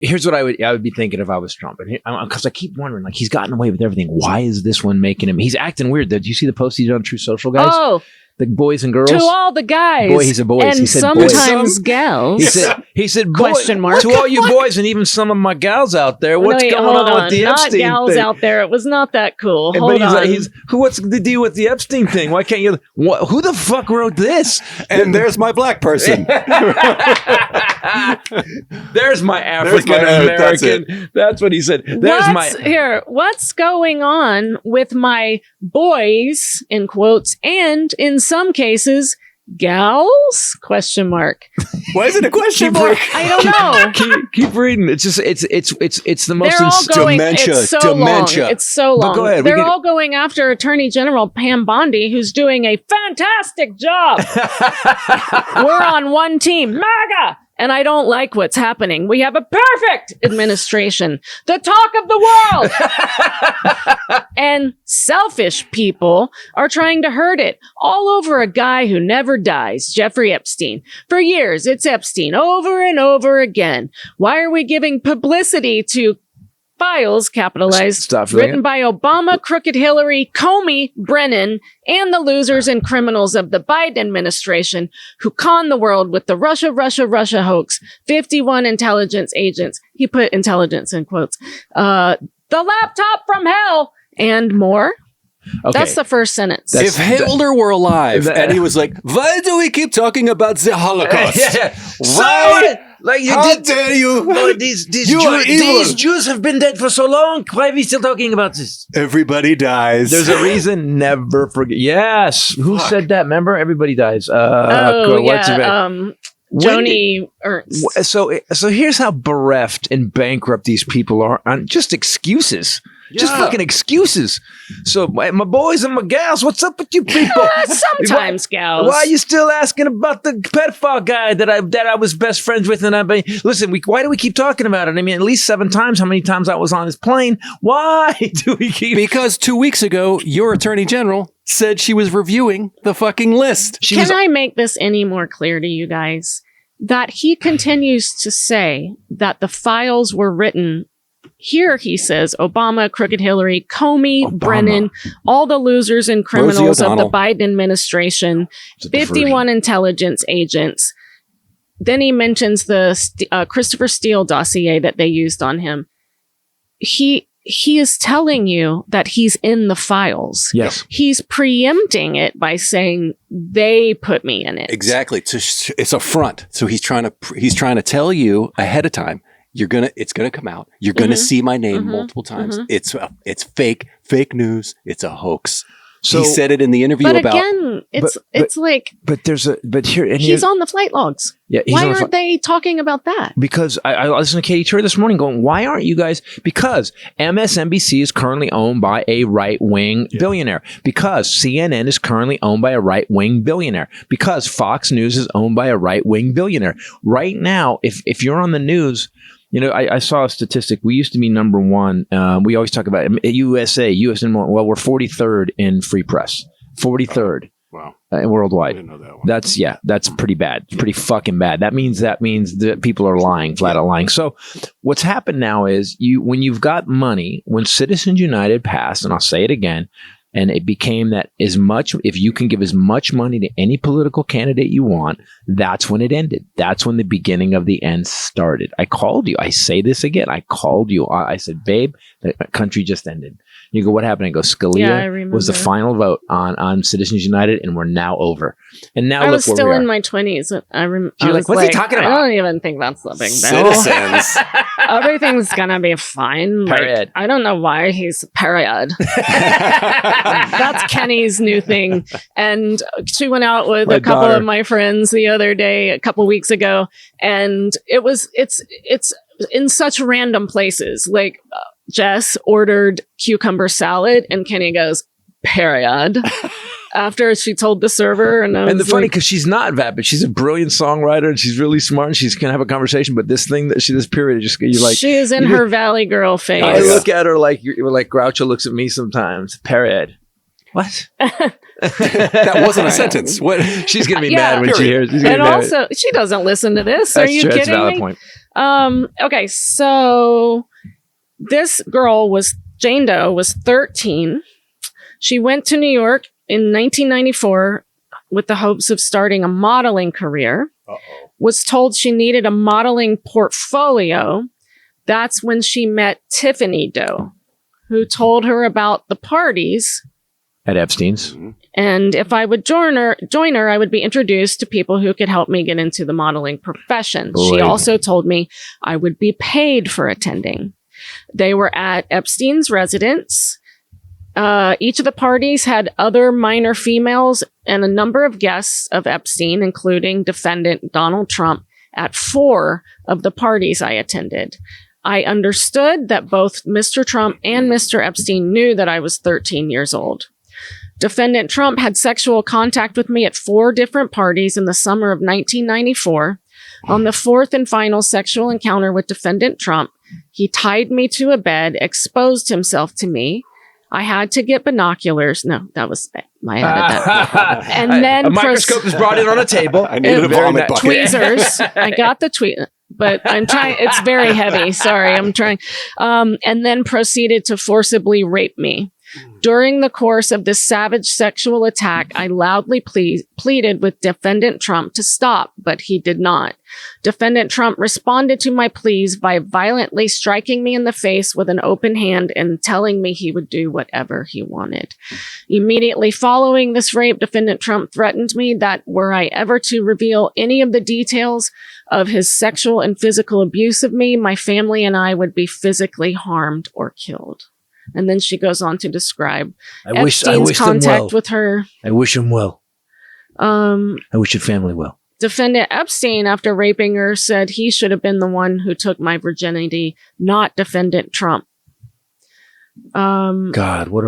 Here's what I would be thinking if I was Trump, because I keep wondering, like, he's gotten away with everything. Why is this one making him? He's acting weird. Did you see the post he did on True Social, guys? Oh, the boys and girls. To all the guys, boy, he said boys. and he said sometimes boys. gals. He said question mark. to all you boys and even some of my gals out there. What's going on with the Epstein not gals thing? out there. It was not that cool. Hold on. What's the deal with the Epstein thing? Why can't you? Who the fuck wrote this? And there's my black person. There's my African American. That's what he said. What's going on with my boys, in quotes, and in some cases, gals? Question mark. Why is it a question mark? I don't know. Keep reading. It's just it's the most They're all going, dementia. It's so Dementia. long. It's so long. Go ahead. They're all going after Attorney General Pam Bondi, who's doing a fantastic job. We're on one team, MAGA. And I don't like what's happening. We have a perfect administration, the talk of the world. And selfish people are trying to hurt it all over a guy who never dies, Jeffrey Epstein. For years, it's Epstein over and over again. Why are we giving publicity to files, capitalized, written by Obama, crooked Hillary, Comey, Brennan, and the losers and criminals of the Biden administration who conned the world with the Russia hoax, 51 intelligence agents. He put intelligence in quotes. The laptop from hell and more. Okay. That's the first sentence. If Hitler were alive and he was like, why do we keep talking about the Holocaust? Why? Like how dare you? No, these Jews have been dead for so long. Why are we still talking about this? Everybody dies. There's a reason. Never forget. Yes. Who said that? Remember? Everybody dies. Joni Ernst. So here's how bereft and bankrupt these people are on just excuses. Yeah. Just fucking excuses. So my boys and my gals, what's up with you people? Sometimes gals. Why are you still asking about the pedophile guy that I was best friends with? And listen, why do we keep talking about it? I mean, at least 7 times. How many times I was on his plane? Why do we keep? Because 2 weeks ago, your attorney general said she was reviewing the fucking list. Can I make this any more clear to you guys? That he continues to say that the files were written. Here he says Obama, crooked Hillary, Comey, Brennan, all the losers and criminals of the Biden administration, 51 intelligence agents. Then he mentions the Christopher Steele dossier that they used on him. He is telling you that he's in the files. Yes. He's preempting it by saying they put me in it. Exactly. It's a front. So he's trying to tell you ahead of time. It's gonna come out. You're gonna see my name multiple times. It's fake news. It's a hoax. So he said it in the interview. But again, he's on the flight logs. Yeah, why aren't they talking about that? Because I listened to Katie Turner this morning going, why aren't you guys? Because MSNBC is currently owned by a right-wing billionaire. Because CNN is currently owned by a right-wing billionaire. Because Fox News is owned by a right-wing billionaire. Right now, if you're on the news, you know, I saw a statistic. We used to be number 1. We always talk about US and more. Well, we're 43rd in free press. 43rd. Wow. Worldwide. I didn't know that one. That's pretty bad. It's pretty fucking bad. That means that people are lying, flat out lying. So what's happened now is when you've got money, when Citizens United passed, and I'll say it again, and it became that if you can give as much money to any political candidate you want, that's when it ended. That's when the beginning of the end started. I called you. I say this again. I called you. I said, babe, the country just ended. You go, what happened? I go, Scalia was the final vote on Citizens United, and we're now over. And now I was still in my 20s. You're like, what's he talking about? I don't even think that's the big deal. Citizens. Everything's gonna be fine. Period. I don't know why he's period. That's Kenny's new thing. And she went out with a couple of my friends the other day, a couple weeks ago, and it's in such random places. Like Jess ordered cucumber salad, and Kenny goes, period. After she told the server, and the funny, because she's not vapid, she's a brilliant songwriter and she's really smart and she's gonna have a conversation. But this thing this period, you're like, she is in her Valley Girl phase. I look at her like Groucho looks at me sometimes. Period. What? That wasn't a sentence. What? She's gonna be Yeah. mad when she hears. She's gonna And be mad. also, she doesn't listen to this. Are That's you true. That's a kidding valid me? point. Okay, so this girl Jane Doe was 13. She went to New York in 1994 with the hopes of starting a modeling career. Was told she needed a modeling portfolio. That's when she met Tiffany Doe, who told her about the parties. At Epstein's. And if I would join her, I would be introduced to people who could help me get into the modeling profession. Boy. She also told me I would be paid for attending. They were at Epstein's residence. Each of the parties had other minor females and a number of guests of Epstein, including defendant Donald Trump, at 4 of the parties I attended. I understood that both Mr. Trump and Mr. Epstein knew that I was 13 years old. Defendant Trump had sexual contact with me at 4 different parties in the summer of 1994. On the 4th and final sexual encounter with Defendant Trump, he tied me to a bed, exposed himself to me. I had to get binoculars. No, that was I added that. And then a microscope is brought in on a table. I needed a vomit bucket. tweezers. I got the but I'm trying. It's very heavy. Sorry, I'm trying. And then proceeded to forcibly rape me. During the course of this savage sexual attack, I loudly pleaded with Defendant Trump to stop, but he did not. Defendant Trump responded to my pleas by violently striking me in the face with an open hand and telling me he would do whatever he wanted. Immediately following this rape, Defendant Trump threatened me that were I ever to reveal any of the details of his sexual and physical abuse of me, my family and I would be physically harmed or killed. And then she goes on to describe Epstein's contact with her. I wish him well. I wish your family well. Defendant Epstein, after raping her, said he should have been the one who took my virginity, not Defendant Trump. God, where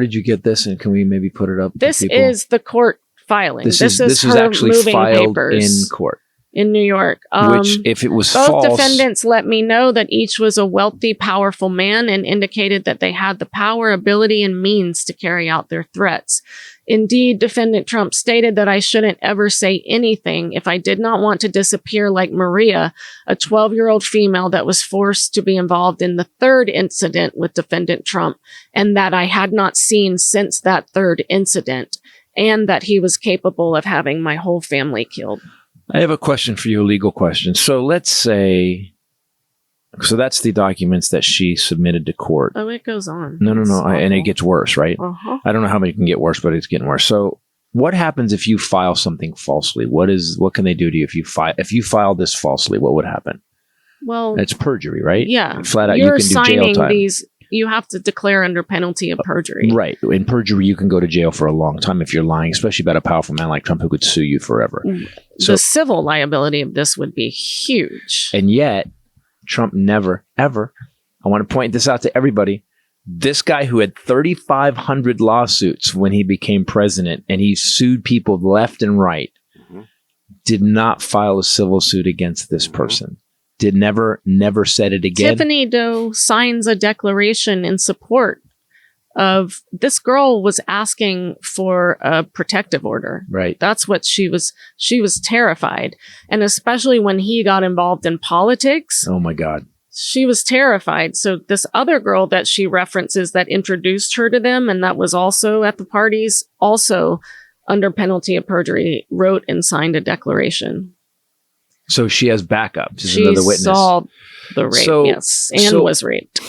did you get this? And can we maybe put it up? This is the court filing. This is her actually moving filed papers in court. In New York. Which, if it was both false... defendants let me know that each was a wealthy, powerful man and indicated that they had the power, ability, and means to carry out their threats. Indeed, Defendant Trump stated that I shouldn't ever say anything if I did not want to disappear like Maria, a 12-year-old female that was forced to be involved in the 3rd incident with Defendant Trump, and that I had not seen since that 3rd incident, and that he was capable of having my whole family killed. I have a question for you, a legal question. So let's say, so that's the documents that she submitted to court. Oh, it goes on. No. And it gets worse, right? Uh-huh. I don't know how many can get worse, but it's getting worse. So what happens if you file something falsely? What can they do to you if you file this falsely? What would happen? Well, it's perjury, right? Yeah. Flat out, you're you can do jail signing time. You have to declare under penalty of perjury. Right. In perjury, you can go to jail for a long time if you're lying, especially about a powerful man like Trump who could sue you forever. The civil liability of this would be huge. And yet, Trump never, ever, I want to point this out to everybody, this guy who had 3,500 lawsuits when he became president and he sued people left and right, did not file a civil suit against this person. Never said it again. Tiffany Doe signs a declaration in support of this girl was asking for a protective order. Right. That's what she was terrified. And especially when he got involved in politics. Oh my God. She was terrified. So this other girl that she references that introduced her to them and that was also at the parties, also under penalty of perjury, wrote and signed a declaration. So she has backup. She's she another witness. Saw the rape, yes, and was raped.